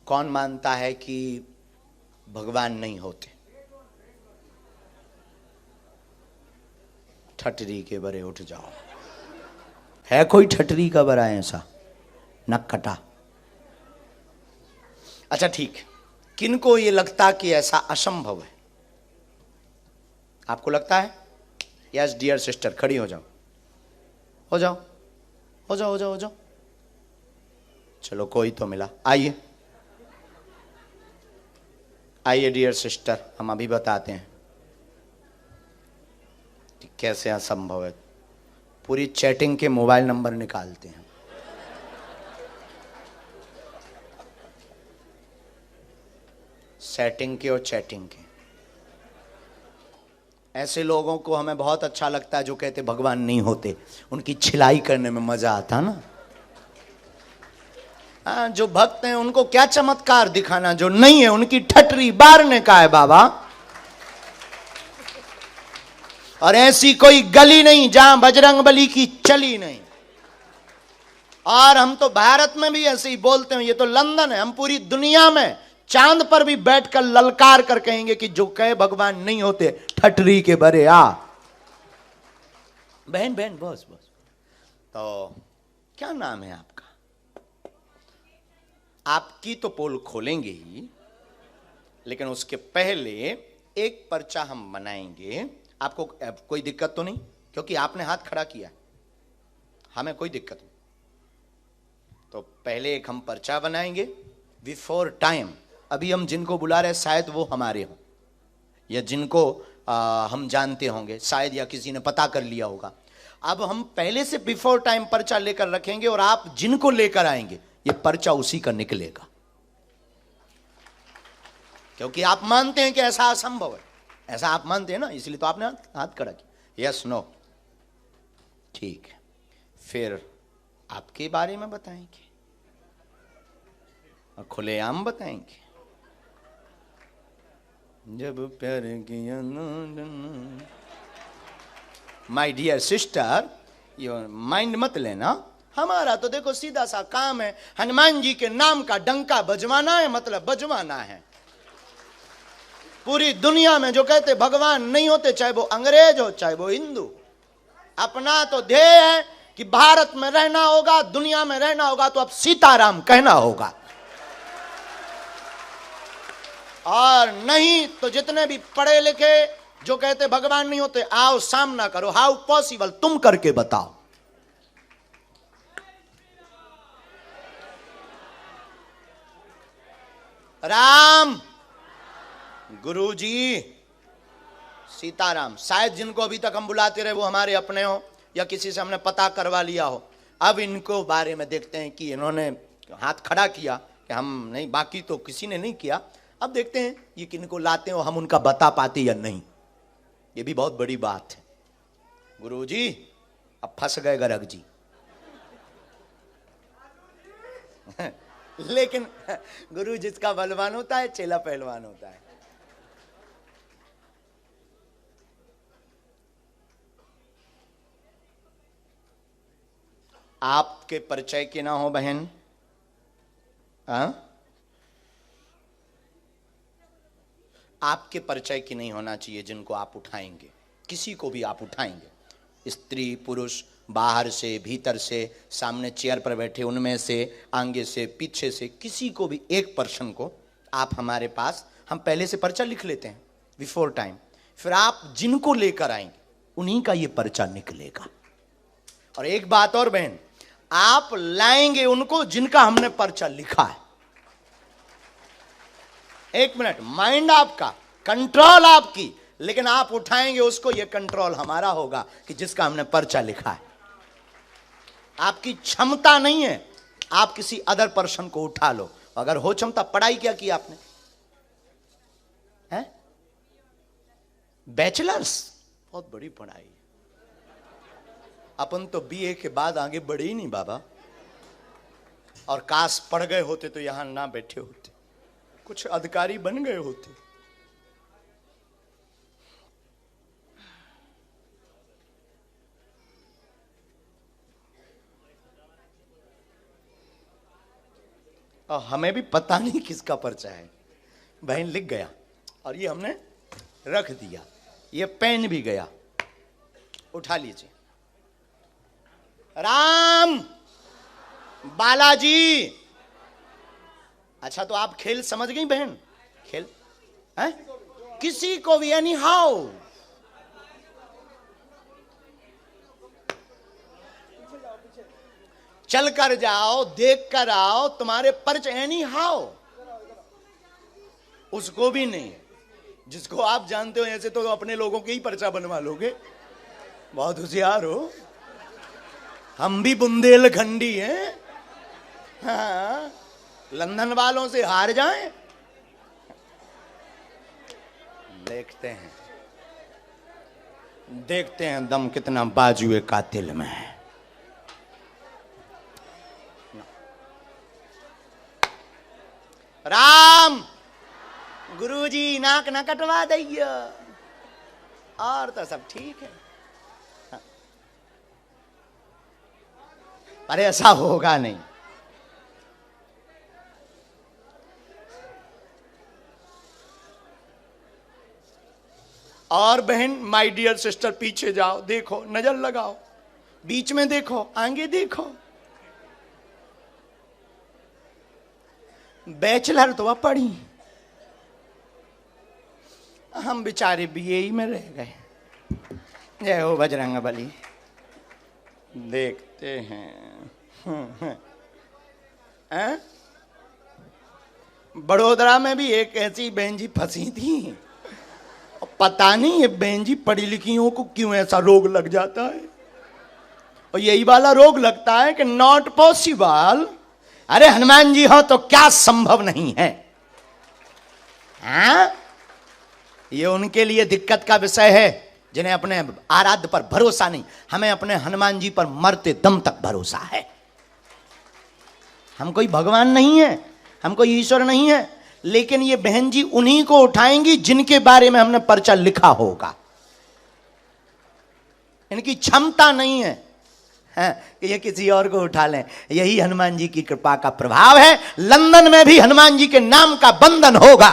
कौन मानता है कि भगवान नहीं होते? ठटरी के बरे उठ जाओ। है कोई ठटरी का बरा ऐसा? नक कटा। अच्छा ठीक, किनको ये लगता कि ऐसा असंभव है? आपको लगता है? यस डियर सिस्टर, खड़ी हो जाओ, हो जाओ, हो जाओ, हो जाओ, हो जाओ। चलो कोई तो मिला। आइए आइए डियर सिस्टर, हम अभी बताते हैं कि कैसे असंभव है। पूरी चैटिंग के मोबाइल नंबर निकालते हैं। सेटिंग के और चैटिंग के। ऐसे लोगों को हमें बहुत अच्छा लगता है जो कहते भगवान नहीं होते। उनकी छिलाई करने में मजा आता ना। जो भक्त हैं उनको क्या चमत्कार दिखाना जो नहीं है। उनकी ठटरी बारने का है बाबा। और ऐसी कोई गली नहीं जहां बजरंगबली की चली नहीं। और हम तो भारत में भी ऐसे ही बोलते हैं, ये तो लंदन है। हम पूरी दुनिया में चांद पर भी बैठकर ललकार कर कहेंगे कि जो कहे भगवान नहीं होते ठटरी के बरे आ। बहन बहन बस बस। तो क्या नाम है आपका? आपकी तो पोल खोलेंगे ही, लेकिन उसके पहले एक पर्चा हम बनाएंगे। आपको कोई दिक्कत तो नहीं? क्योंकि आपने हाथ खड़ा किया, हमें कोई दिक्कत नहीं। तो पहले एक हम पर्चा बनाएंगे बिफोर टाइम। अभी हम जिनको बुला रहे हैं शायद वो हमारे हों, या जिनको हम जानते होंगे शायद, या किसी ने पता कर लिया होगा। अब हम पहले से बिफोर टाइम पर्चा लेकर रखेंगे और आप जिनको लेकर आएंगे ये पर्चा उसी का निकलेगा। क्योंकि आप मानते हैं कि ऐसा असंभव है। ऐसा आप मानते हैं ना, इसलिए तो आपने हाथ खड़ा किया। यस नो, ठीक है। फिर आपके बारे में बताएंगे और खुलेआम बताएंगे। जब प्यार किया माय डियर सिस्टर, ये माइंड मत लेना। हमारा तो देखो सीधा सा काम है, हनुमान जी के नाम का डंका बजवाना है, मतलब बजवाना है। पूरी दुनिया में जो कहते भगवान नहीं होते, चाहे वो अंग्रेज हो चाहे वो हिंदू, अपना तो ध्येय है कि भारत में रहना होगा, दुनिया में रहना होगा तो अब सीताराम कहना होगा। और नहीं तो जितने भी पढ़े लिखे जो कहते भगवान नहीं होते, आओ सामना करो। हाउ पॉसिबल, तुम करके बताओ। राम, गुरुजी, सीताराम। शायद जिनको अभी तक हम बुलाते रहे वो हमारे अपने हो, या किसी से हमने पता करवा लिया हो। अब इनको बारे में देखते हैं कि इन्होंने हाथ खड़ा किया कि हम नहीं, बाकी तो किसी ने नहीं किया। अब देखते हैं ये किनको लाते हो, हम उनका बता पाते या नहीं। ये भी बहुत बड़ी बात है। गुरुजी अब फंस गए गर्ग जी। लेकिन गुरु जिसका बलवान होता है चेला पहलवान होता है। आपके परिचय के ना हो बहन, आपके परिचय की नहीं होना चाहिए जिनको आप उठाएंगे। किसी को भी आप उठाएंगे, स्त्री पुरुष, बाहर से भीतर से, सामने चेयर पर बैठे उनमें से, आगे से पीछे से, किसी को भी एक पर्सन को आप हमारे पास, हम पहले से पर्चा लिख लेते हैं बिफोर टाइम। फिर आप जिनको लेकर आएंगे उन्हीं का ये पर्चा निकलेगा। और एक बात और बहन, आप लाएंगे उनको जिनका हमने पर्चा लिखा है। एक मिनट, माइंड आपका, कंट्रोल आपकी, लेकिन आप उठाएंगे उसको, यह कंट्रोल हमारा होगा कि जिसका हमने पर्चा लिखा है। आपकी क्षमता नहीं है आप किसी अदर पर्सन को उठा लो। अगर हो क्षमता, पढ़ाई क्या की आपने? है बैचलर्स, बहुत बड़ी पढ़ाई। अपन तो बीए के बाद आगे बढ़े ही नहीं बाबा। और काश पढ़ गए होते तो यहां ना बैठे होते, कुछ अधिकारी बन गए होते। और हमें भी पता नहीं किसका पर्चा है। बहन लिख गया और ये हमने रख दिया, ये पेन भी गया। उठा लीजिए। राम बालाजी। अच्छा तो आप खेल समझ गई बहन? खेल है किसी को भी एनी हाउ। चल कर जाओ, देख कर आओ, तुम्हारे पर्च एनी हाउ। उसको भी नहीं, जिसको आप जानते हो ऐसे तो अपने लोगों के ही पर्चा बनवा लोगे। बहुत होशियार हो। हम भी बुंदेलखंडी हैं। हाँ, लंदन वालों से हार जाएं। देखते हैं, देखते हैं दम कितना बाजुए कातिल में है। राम गुरुजी नाक ना कटवा दइए, और तो सब ठीक है। अरे ऐसा होगा नहीं। और बहन माय डियर सिस्टर पीछे जाओ, देखो, नजर लगाओ, बीच में देखो, आगे देखो। बैचलर तो अब पढ़ी, हम बेचारे बीए में रह गए। जय हो बजरंग बली। देखते हैं। बड़ोदरा में भी एक ऐसी बहन जी फंसी थी। पता नहीं ये बहन जी पढ़ी लिखियों को क्यों ऐसा रोग लग जाता है, और यही वाला रोग लगता है कि नॉट पॉसिबल। अरे हनुमान जी हो तो क्या संभव नहीं है? हाँ? ये उनके लिए दिक्कत का विषय है जिन्हें अपने आराध्य पर भरोसा नहीं। हमें अपने हनुमान जी पर मरते दम तक भरोसा है। हम कोई भगवान नहीं है, हम कोई ईश्वर नहीं है, लेकिन ये बहन जी उन्हीं को उठाएंगी जिनके बारे में हमने पर्चा लिखा होगा। इनकी क्षमता नहीं है कि ये किसी और को उठा लें। यही हनुमान जी की कृपा का प्रभाव है। लंदन में भी हनुमान जी के नाम का बंधन होगा।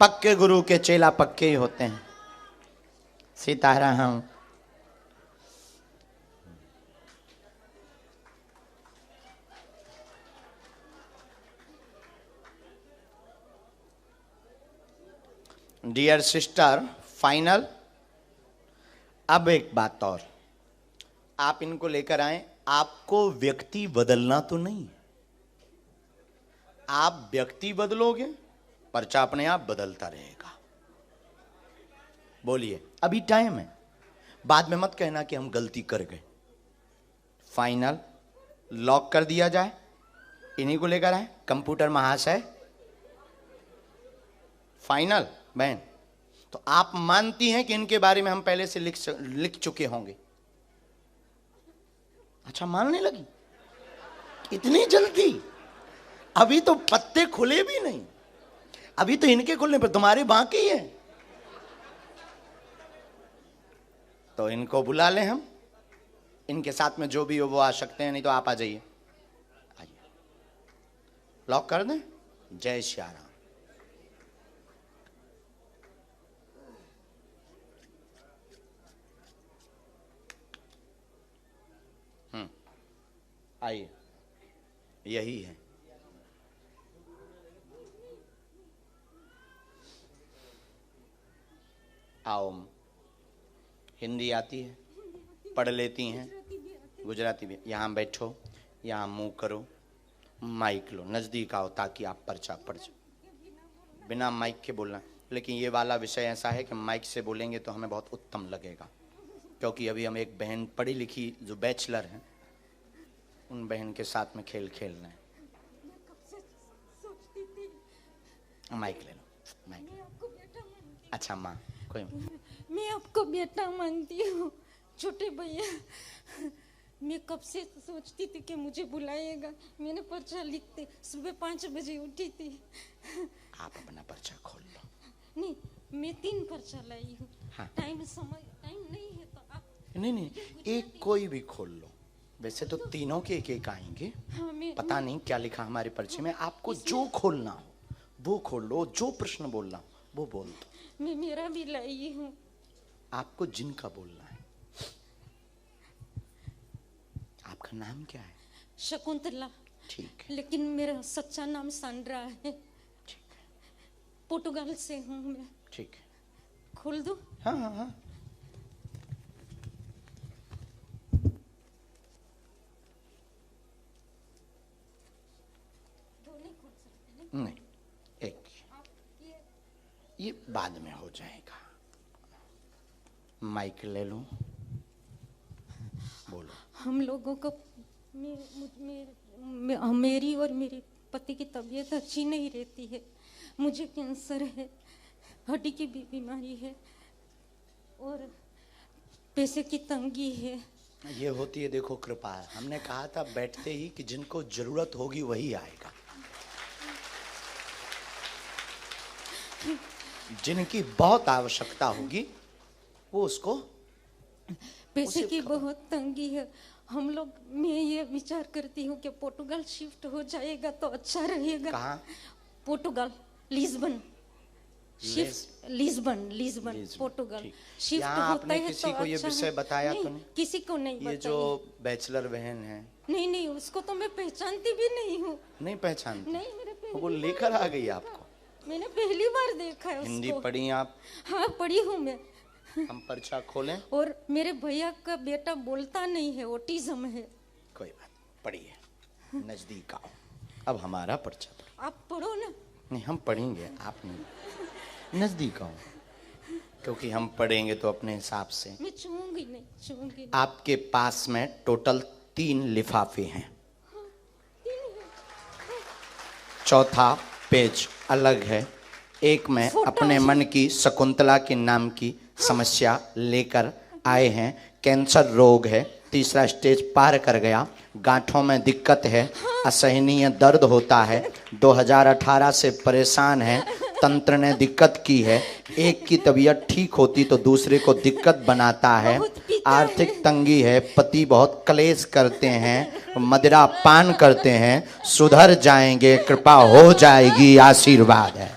पक्के गुरु के चेला पक्के ही होते हैं। सीताराम। Dear sister, final. अब एक बात और, आप इनको लेकर आए, आपको व्यक्ति बदलना तो नहीं। आप व्यक्ति बदलोगे, पर्चा अपने आप बदलता रहेगा। बोलिए, अभी टाइम है, बाद में मत कहना कि हम गलती कर गए। फाइनल लॉक कर दिया जाए। इन्हीं को लेकर आए कंप्यूटर महाशय। फाइनल बहन, तो आप मानती हैं कि इनके बारे में हम पहले से लिख चुके होंगे? अच्छा, मानने लगी इतनी जल्दी? अभी तो पत्ते खुले भी नहीं, अभी तो इनके खुलने पर तुम्हारे बाकी है। तो इनको बुला लें हम, इनके साथ में जो भी हो वो आ सकते हैं, नहीं तो आप आ जाइए। आइए, लॉक कर दें। जय श्री राम। आइए, यही है। आओ, हिंदी आती है, पढ़ लेती हैं, गुजराती भी। यहाँ बैठो, यहाँ मुंह करो, माइक लो, नज़दीक आओ ताकि आप पर्चा पढ़ जाओ। बिना माइक के बोलना, लेकिन ये वाला विषय ऐसा है कि माइक से बोलेंगे तो हमें बहुत उत्तम लगेगा, क्योंकि अभी हम एक बहन पढ़ी लिखी जो बैचलर हैं, उन बहन के साथ में खेल खेलना है। माइक ले लो, माइक। अच्छा माँ, कोई मैं आपको बेटा मानती हूँ छोटे भैया। मैं कब से सोचती थी कि मुझे बुलाएगा। मैंने पर्चा लिखते सुबह 5 बजे उठी थी। आप अपना पर्चा खोल लो। नहीं, मैं 3 पर्चा लाई हूँ। हाँ। टाइम नहीं है तो आप नहीं, एक कोई भी खोल लो। वैसे तो तीनों के एक आएंगे। हाँ, पता नहीं क्या लिखा हमारे पर्चे में। आपको जो खोलना हो वो खोल लो, जो प्रश्न बोलना हो वो बोल दो। मैं मेरा भी लाई हूँ। आपको जिनका बोलना है। आपका नाम क्या है? शकुंतला। ठीक है, लेकिन मेरा सच्चा नाम सांड्रा है। ठीक है, पोर्टुगाल से हूँ मैं। ठीक है। खोल दो। हाँ हाँ हाँ। नहीं, एक ये बाद में हो जाएगा। माइक ले लो, बोलो। हम लोगों को मेरी और मेरे पति की तबीयत अच्छी नहीं रहती है। मुझे कैंसर है, हड्डी की भी बीमारी है और पैसे की तंगी है। ये होती है, देखो कृपा है। हमने कहा था बैठते ही कि जिनको जरूरत होगी वही आएगा। जिनकी बहुत आवश्यकता होगी वो उसको पैसे की बहुत तंगी है। हम लोग, मैं ये विचार करती हूँ कि पोर्टुगाल शिफ्ट हो जाएगा तो अच्छा रहेगा। कहाँ? पोर्टुगाल, लिस्बन। शिफ्ट लिस्बन पोर्टुगाल शिफ्ट यहाँ होता आपने है किसी तो को ये अच्छा विषय है। बताया नहीं, तो नहीं? किसी को नहीं ये बताया। जो बैचलर बहन है, नहीं, उसको तो मैं पहचानती भी नहीं हूँ। नहीं पहचानती? नहीं, मेरे पहली वो बार लेकर आ गई आपको? मैंने पहली बार देखा है हिंदी उसको। पढ़ी आप? हाँ, पढ़ी हूँ मैं। हम पर्चा खोलें? और मेरे भैया का बेटा बोलता नहीं है, ऑटिज्म है। कोई बात, पढ़िए, नजदीक आओ। अब हमारा पर्चा पढ़ो। आप पढ़ो ना। नहीं, हम पढ़ेंगे, आप नहीं। नजदीक आओ, क्योंकि हम पढ़ेंगे तो अपने हिसाब से। मैं छूंगी नहीं। आपके पास में टोटल 3 लिफाफे हैं। चौथा पेज अलग है। एक में अपने मन की शकुंतला के नाम की समस्या लेकर आए हैं। कैंसर रोग है, 3रा स्टेज पार कर गया। गांठों में दिक्कत है, असहनीय दर्द होता है, 2018 से परेशान है, तंत्र ने दिक्कत की है। एक की तबीयत ठीक होती तो दूसरे को दिक्कत बनाता है। आर्थिक तंगी है, पति बहुत क्लेश करते हैं, मदिरा पान करते हैं। सुधर जाएंगे, कृपा हो जाएगी, आशीर्वाद है।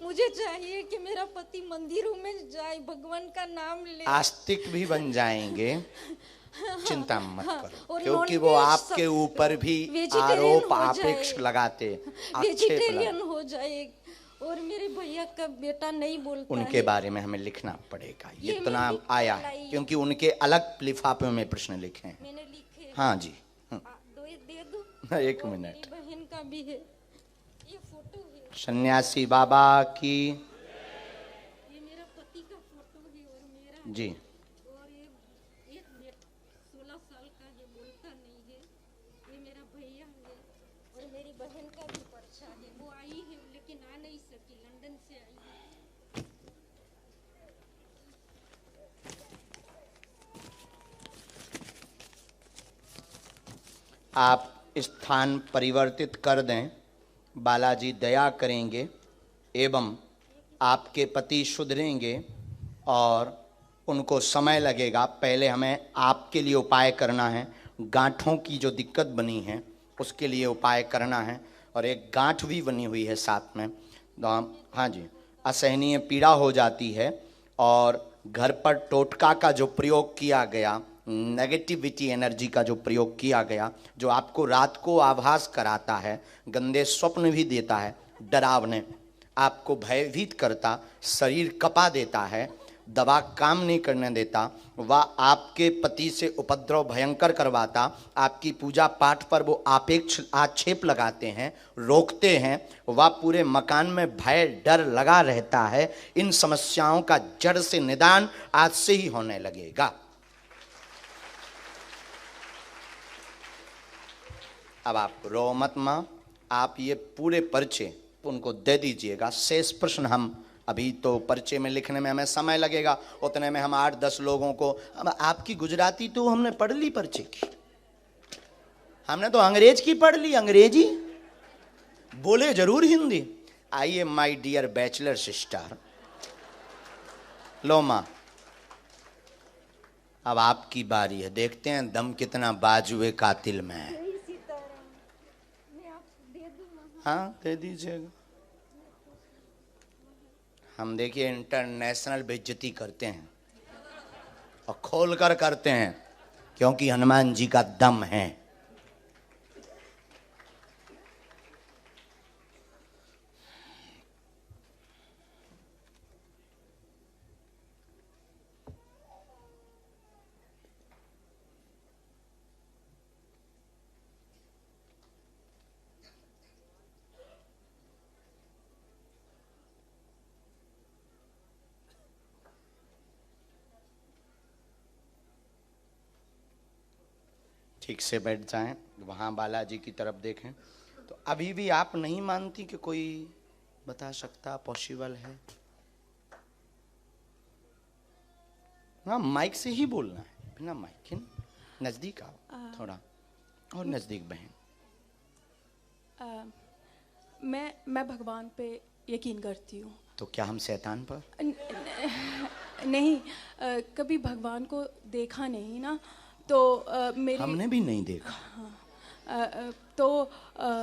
मुझे चाहिए कि मेरा पति मंदिरों में जाए, भगवान का नाम ले। आस्तिक भी बन जाएंगे, चिंता मत करो, और क्योंकि वो आपके ऊपर भी आरोप आपेक्ष लगाते, वेजिटेरियन हो जाए। और मेरे भैया का बेटा नहीं बोलता उनके है। बारे में हमें लिखना पड़ेगा। ये इतना मैं आया है क्योंकि उनके अलग लिफाफे में प्रश्न लिखे हैं। मैंने लिखे। हाँ जी। दे दो। एक और मिनट। मेरी बहन का भी है, ये फोटो है। सन्यासी बाबा की ये मेरा पति का फोटो है और मेरा जी। और ये एक 16 साल का है, बोलता नहीं है। ये मेरा भैया है और मेरी बहन का भी पर्चा है। वो आई है लेकिन आ नहीं सकी, लंदन से आई है। आप स्थान परिवर्तित कर दें, बालाजी दया करेंगे एवं आपके पति सुधरेंगे और उनको समय लगेगा। पहले हमें आपके लिए उपाय करना है। गांठों की जो दिक्कत बनी है उसके लिए उपाय करना है और एक गांठ भी बनी हुई है साथ में। हाँ जी, असहनीय पीड़ा हो जाती है और घर पर टोटका का जो प्रयोग किया गया, नेगेटिविटी एनर्जी का जो प्रयोग किया गया, जो आपको रात को आभास कराता है, गंदे स्वप्न भी देता है, डरावने, आपको भयभीत करता, शरीर कपा देता है, दवा काम नहीं करने देता, वह आपके पति से उपद्रव भयंकर करवाता, आपकी पूजा पाठ पर वो आपेक्ष आक्षेप लगाते हैं, रोकते हैं, वह पूरे मकान में भय डर लगा रहता है। इन समस्याओं का जड़ से निदान आज से ही होने लगेगा। अब आप रो मत मां, आप ये पूरे पर्चे उनको दे दीजिएगा। शेष प्रश्न हम अभी तो पर्चे में लिखने में हमें समय लगेगा, उतने में हम 8-10 लोगों को। अब आपकी गुजराती तो हमने पढ़ ली पर्चे की, हमने तो अंग्रेज की पढ़ ली, अंग्रेजी बोले जरूर हिंदी। आइए माय डियर बैचलर सिस्टर, लो मां अब आपकी बारी है, देखते हैं दम कितना बाजुए कातिल में है। हाँ दे दीजिएगा। हम देखिए इंटरनेशनल बेइज्जती करते हैं और खोल कर करते हैं, क्योंकि हनुमान जी का दम है। ठीक से बैठ जाएं, वहां बालाजी की तरफ देखें। तो अभी भी आप नहीं मानती कि कोई बता सकता पॉसिबल है? हाँ माइक से ही बोलना है, बिना माइक के। नजदीक आओ थोड़ा और नजदीक बहन। मैं भगवान पे यकीन करती हूँ। तो क्या हम शैतान पर? नहीं, कभी भगवान को देखा नहीं ना, तो मेरी हमने भी नहीं देखा। तो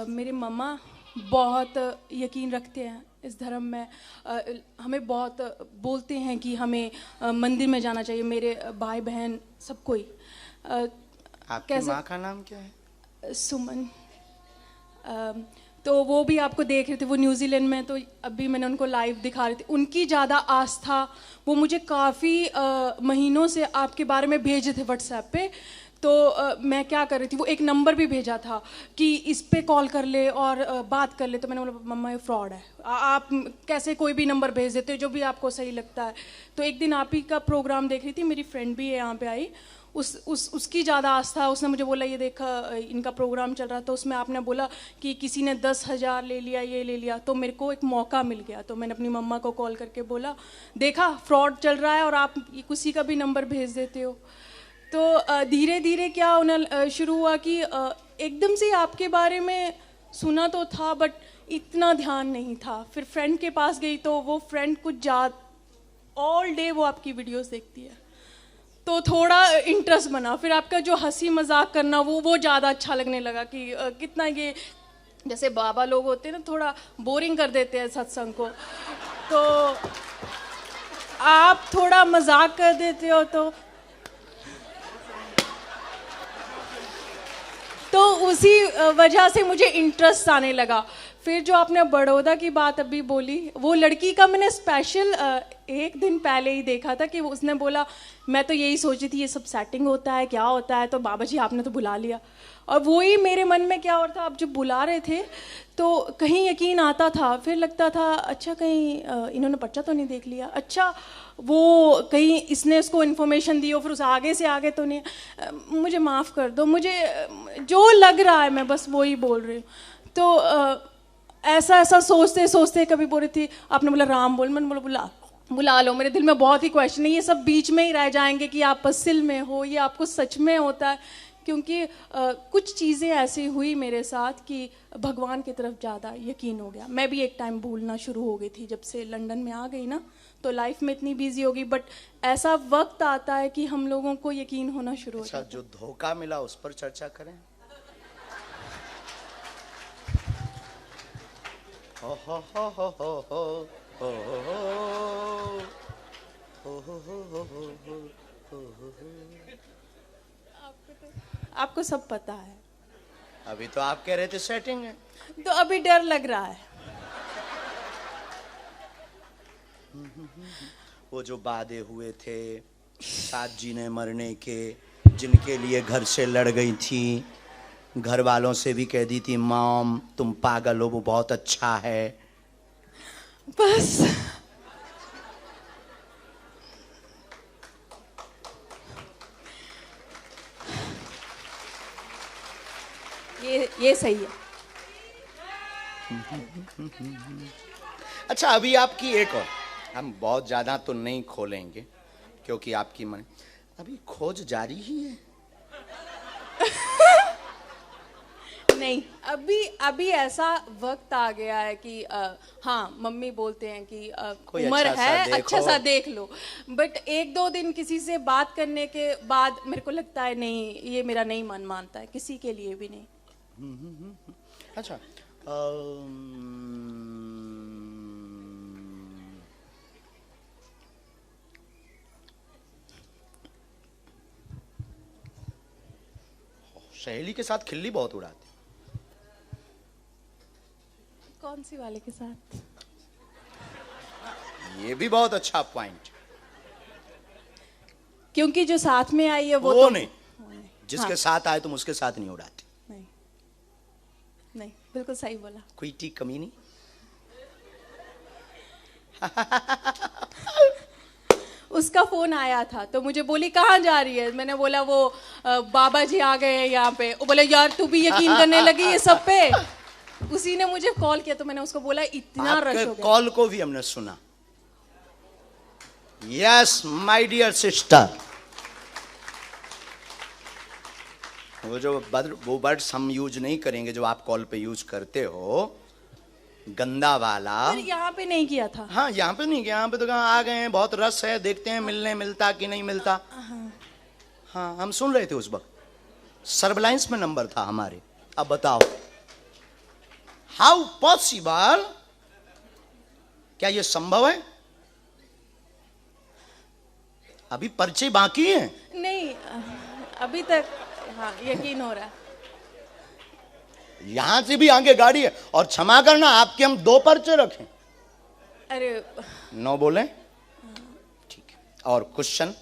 मेरे मम्मा बहुत यकीन रखते हैं इस धर्म में। हमें बहुत बोलते हैं कि हमें मंदिर में जाना चाहिए, मेरे भाई बहन सब कोई। आपकी माँ का नाम क्या है? सुमन। तो वो भी आपको देख रहे थे, वो न्यूजीलैंड में, तो अभी मैंने उनको लाइव दिखा रही थी। उनकी ज़्यादा आस्था, वो मुझे काफ़ी महीनों से आपके बारे में भेजे थे व्हाट्सएप पे। तो मैं क्या कर रही थी, वो एक नंबर भी भेजा था कि इस पे कॉल कर ले और बात कर ले। तो मैंने बोला मम्मा ये फ्रॉड है, आप कैसे कोई भी नंबर भेज देते हो जो भी आपको सही लगता है। तो एक दिन आप ही का प्रोग्राम देख रही थी, मेरी फ्रेंड भी है यहाँ पे आई, उसकी ज़्यादा आस्था। उसने मुझे बोला ये देखा इनका प्रोग्राम चल रहा था, उसमें आपने बोला कि किसी ने 10,000 ले लिया, ये ले लिया। तो मेरे को एक मौका मिल गया, तो मैंने अपनी मम्मा को कॉल करके बोला देखा फ्रॉड चल रहा है और आप किसी का भी नंबर भेज देते हो। तो धीरे धीरे क्या होना शुरू हुआ कि एकदम से आपके बारे में सुना तो था बट इतना ध्यान नहीं था। फिर फ्रेंड के पास गई तो वो फ्रेंड कुछ ऑल डे वो आपकी वीडियोस देखती है, तो थोड़ा इंटरेस्ट बना। फिर आपका जो हंसी मजाक करना वो ज़्यादा अच्छा लगने लगा कि कितना ये जैसे बाबा लोग होते हैं ना, थोड़ा बोरिंग कर देते हैं सत्संग को, तो आप थोड़ा मजाक कर देते हो। तो उसी वजह से मुझे इंटरेस्ट आने लगा। फिर जो आपने बड़ौदा की बात अभी बोली, वो लड़की का मैंने स्पेशल एक दिन पहले ही देखा था कि उसने बोला मैं तो यही सोची थी ये सब सेटिंग होता है क्या होता है, तो बाबा जी आपने तो बुला लिया। और वही मेरे मन में क्या और था, आप जब बुला रहे थे तो कहीं यकीन आता था, फिर लगता था अच्छा कहीं इन्होंने पर्चा तो नहीं देख लिया, अच्छा वो कहीं इसने उसको इन्फॉर्मेशन दी हो, फिर उस आगे से आगे तो नहीं। मुझे माफ़ कर दो, मुझे जो लग रहा है मैं बस वही बोल रही हूँ। तो ऐसा सोचते सोचते कभी बोल रही थी, आपने बोला राम बोल, मैंने बोला बुला लो। मेरे दिल में बहुत ही क्वेश्चन है, ये सब बीच में ही रह जाएंगे कि आप असल में हो, ये आपको सच में होता है। क्योंकि कुछ चीज़ें ऐसी हुई मेरे साथ कि भगवान की तरफ ज़्यादा यकीन हो गया। मैं भी एक टाइम भूलना शुरू हो गई थी, जब से लंदन में आ गई ना तो लाइफ में इतनी बिजी हो गई। बट ऐसा वक्त आता है कि हम लोगों को यकीन होना शुरू हो जाता है। जो धोखा मिला उस पर चर्चा करें। हो हो हो हो हो हो हो हो हो हो। आपको सब पता है। अभी तो आप कह रहे थे सेटिंग है, तो अभी डर लग रहा है। वो जो वादे हुए थे साथ जीने मरने के, जिनके लिए घर से लड़ गई थी, घर वालों से भी कह दी थी मॉम तुम पागल हो, वो बहुत अच्छा है। बस ये सही है। अच्छा अभी आपकी एक और हम बहुत ज्यादा तो नहीं खोलेंगे क्योंकि आपकी मन अभी खोज जारी ही है। नहीं, अभी ऐसा वक्त आ गया है कि हाँ, मम्मी बोलते हैं कि कोई उम्र अच्छा सा है, देखो। अच्छा सा देख लो। बट एक दो दिन किसी से बात करने के बाद मेरे को लगता है नहीं, ये मेरा नहीं मन मानता है, किसी के लिए भी नहीं। अच्छा सहेली के साथ खिल्ली बहुत उड़ाते। कौन सी वाले के साथ? ये भी बहुत अच्छा पॉइंट। क्योंकि जो साथ में आई है वो वो तो नहीं, जिसके साथ आए तुम उसके साथ नहीं उड़ाते। नहीं, नहीं, बिल्कुल सही बोला। कोई टी कमी नहीं। उसका फोन आया था तो मुझे बोली कहाँ जा रही है। मैंने बोला वो बाबा जी आ गए हैं यहाँ पे। वो बोले यार तू भी यकीन करने लगी ये सब पे। उसी ने मुझे कॉल किया तो मैंने उसको बोला इतना रश हो गया। कॉल को भी हमने सुना। यस माय डियर सिस्टर, वो वर्ड्स हम यूज नहीं करेंगे जो आप कॉल पे यूज करते हो, गंदा वाला। पर यहाँ पे नहीं किया था। हाँ यहाँ पे नहीं, यहाँ पे तो कहाँ आ गए हैं, बहुत रस है, देखते हैं मिलने मिलता कि नहीं मिलता। हाँ हम सुन रहे थे उस वक्त, सर्वलाइंस में नंबर था हमारे। अब बताओ हाउ पॉसिबल, क्या ये संभव है? अभी पर्चे बाकी हैं। नहीं, अभी तक हाँ यकीन हो रहा है। यहां से भी आगे गाड़ी है। और क्षमा करना आपके हम 2 पर्चे रखें। अरे 9 बोले ठीक है। और क्वेश्चन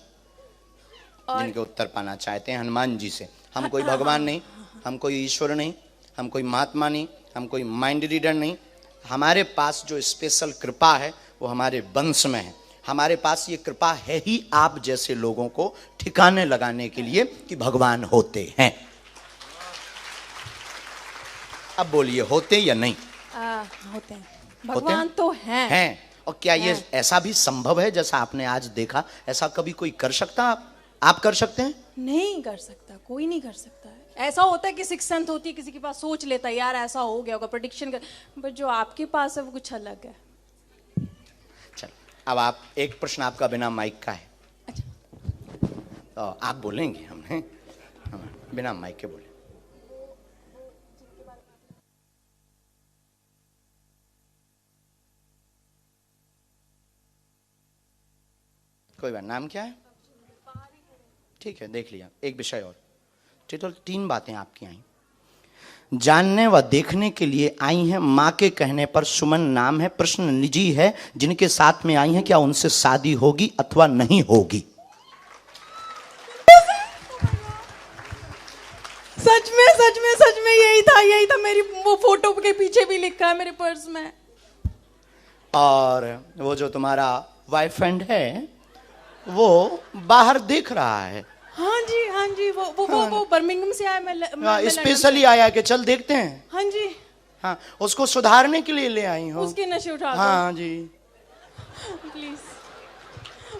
और जिनके उत्तर पाना चाहते हैं हनुमान जी से। हम कोई भगवान नहीं, हम कोई ईश्वर नहीं, हम कोई महात्मा नहीं, हम कोई माइंड रीडर नहीं। हमारे पास जो स्पेशल कृपा है वो हमारे वंश में है। हमारे पास ये कृपा है ही आप जैसे लोगों को ठिकाने लगाने के लिए कि भगवान होते हैं। अब बोलिए होते या नहीं? होते हैं, भगवान तो हैं। और क्या ये ऐसा भी संभव है जैसा आपने आज देखा? ऐसा कभी कोई कर सकता? आप कर सकते हैं? नहीं कर सकता, कोई नहीं कर सकता है। ऐसा होता है कि सिक्स सेंथ होती है, किसी के पास सोच लेता है यार ऐसा हो गया होगा, प्रेडिक्शन कर। बट जो आपके पास है वो कुछ अलग है। चल अब आप, एक प्रश्न आपका बिना माइक का है। अच्छा, तो आप बोलेंगे, हमने बिना माइक के बोले। कोई बात, नाम क्या है? ठीक है, देख लिया। एक विषय और, टोटल 3 बातें आपकी आई। जानने व देखने के लिए आई हैं, माँ के कहने पर सुमन नाम है। प्रश्न निजी है, जिनके साथ में आई हैं क्या उनसे शादी होगी अथवा नहीं होगी? सच में यही था। मेरी वो फोटो के पीछे भी लिखा है मेरे पर्स में। और वो जो तुम्हारा बॉयफ्रेंड है वो बाहर देख रहा है। हाँ जी, वो बर्मिंघम से आया। मैं स्पेशली आया कि चल देखते हैं। हाँ जी, हाँ, उसको सुधारने के लिए ले आई हो। उसके नशे उठा दो। हाँ जी, प्लीज,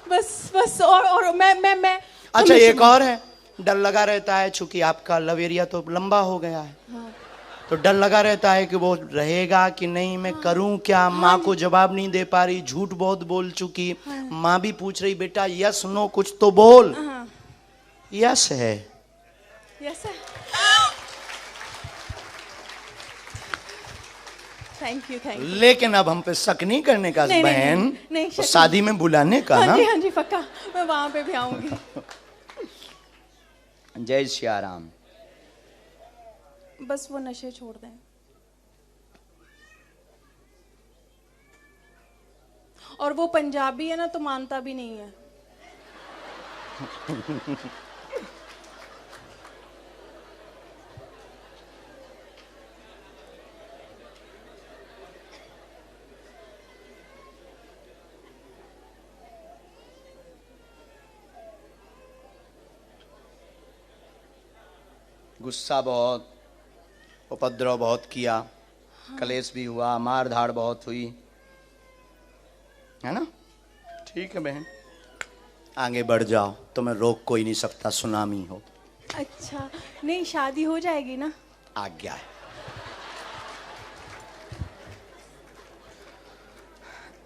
बस और मैं अच्छा एक और है, डर लगा रहता है चूंकि आपका लव एरिया तो लंबा हो गया है। हाँ। तो डर लगा रहता है कि वो रहेगा कि नहीं, मैं करूं क्या? माँ को जवाब नहीं दे पा रही, झूठ बहुत बोल चुकी। माँ भी पूछ रही बेटा यस नो कुछ तो बोल। यस है। यस है। Thank you. लेकिन अब हम पे शक नहीं करने का बहन, नहीं, तो शादी में बुलाने का ना। हाँ जी पक्का, मैं वहां पे भी आऊंगी। जय श्री राम। बस वो नशे छोड़ दें। और वो पंजाबी है ना तो मानता भी नहीं है। गुस्सा बहुत, उपद्रव बहुत किया। हाँ। कलेश भी हुआ, मार धाड़ बहुत हुई, है ना? ठीक है बहन, आगे बढ़ जाओ, तुम्हें रोक कोई नहीं सकता, सुनामी हो। अच्छा, नहीं शादी हो जाएगी ना? आज्ञा है।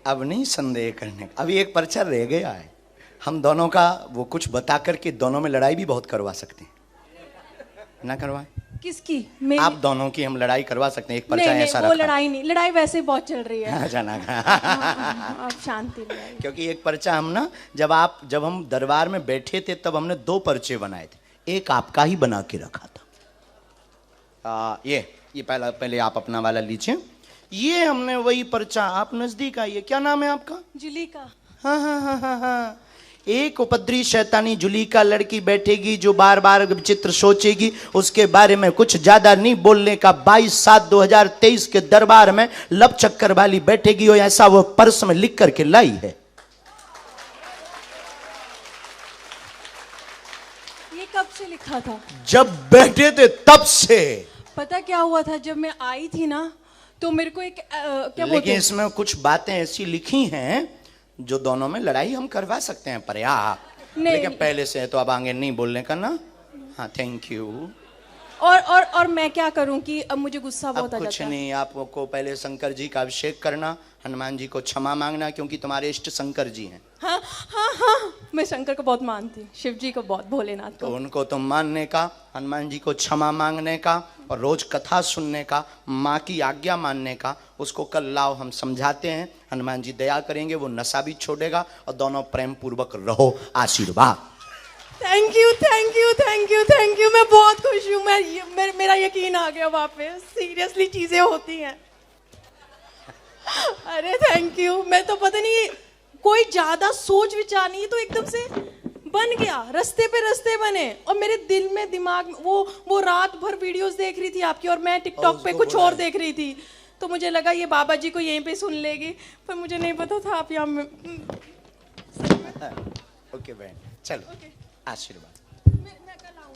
अब नहीं संदेह करने का, अभी एक पर्चा रह गया है। हम दोनों का वो कुछ बता करके दोनों में लड़ाई भी बहुत करवा सकते हैं, ना करवाए? किसकी? आप दोनों की हम लड़ाई करवा सकते हैं, एक पर्चा नहीं, ऐसा वो रखा। लड़ाई नहीं, लड़ाई वैसे ही बहुत चल रही है। जाना आप शांति लगाइए। क्योंकि एक पर्चा हम ना, जब हम दरबार में बैठे थे तब हमने 2 पर्चे बनाए थे, एक आपका ही बना के रखा था। ये पहले आप अपना वाला लीजिए। ये हमने वही पर्चा, आप नजदीक आइए, क्या नाम है आपका? जुलीका। हाँ। एक उपद्री शैतानी जुलीका लड़की बैठेगी जो बार बार विचित्र सोचेगी, उसके बारे में कुछ ज्यादा नहीं बोलने का। 22/7/2023 के दरबार में लब चक्कर वाली बैठेगी, और ऐसा वो पर्स में लिख करके लाई है। ये कब से लिखा था? जब बैठे थे तब से। पता क्या हुआ था, जब मैं आई थी ना तो मेरे को एक क्या बोलते लेकिन हैं? इसमें कुछ बातें ऐसी लिखी हैं जो दोनों में लड़ाई हम करवा सकते हैं, पर्याप्त। नहीं। लेकिन पहले से है तो अब आगे नहीं बोलने का ना। हाँ, थैंक यू। और मैं क्या करूं कि अब मुझे गुस्सा बहुत अब आ कुछ जाता है। नहीं, आपको पहले शंकर जी का अभिषेक करना, हनुमान जी को क्षमा मांगना, क्योंकि तुम्हारे इष्ट शंकर जी हैं। हाँ, मैं शंकर को बहुत मानती, शिव जी को बहुत, भोलेनाथ तो को। उनको तुम मानने का, हनुमान जी को क्षमा मांगने का, और रोज कथा सुनने का, माँ की आज्ञा मानने का। उसको कल लाओ, हम समझाते हैं, हनुमान जी दया करेंगे, वो नशा भी छोड़ेगा, और दोनों प्रेम पूर्वक रहो। आशीर्वाद। Thank you. मैं बहुत खुश हूँ। मेरा यकीन आ गया वापस। सीरियसली चीजें होती हैं। अरे थैंक यू। मैं तो पता नहीं, कोई ज्यादा सोच विचार नहीं, तो एकदम से बन गया, रास्ते पे रास्ते बने। और मेरे दिल में, दिमाग में वो रात भर वीडियोस देख रही थी आपकी, और मैं टिकटॉक पे कुछ और देख रही थी। तो मुझे लगा ये बाबा जी को यहीं पे सुन लेगी, पर मुझे नहीं पता था आप यहाँ में। ओके बहन, चलो। ओके। आशीर्वाद। मैं कल आऊँ।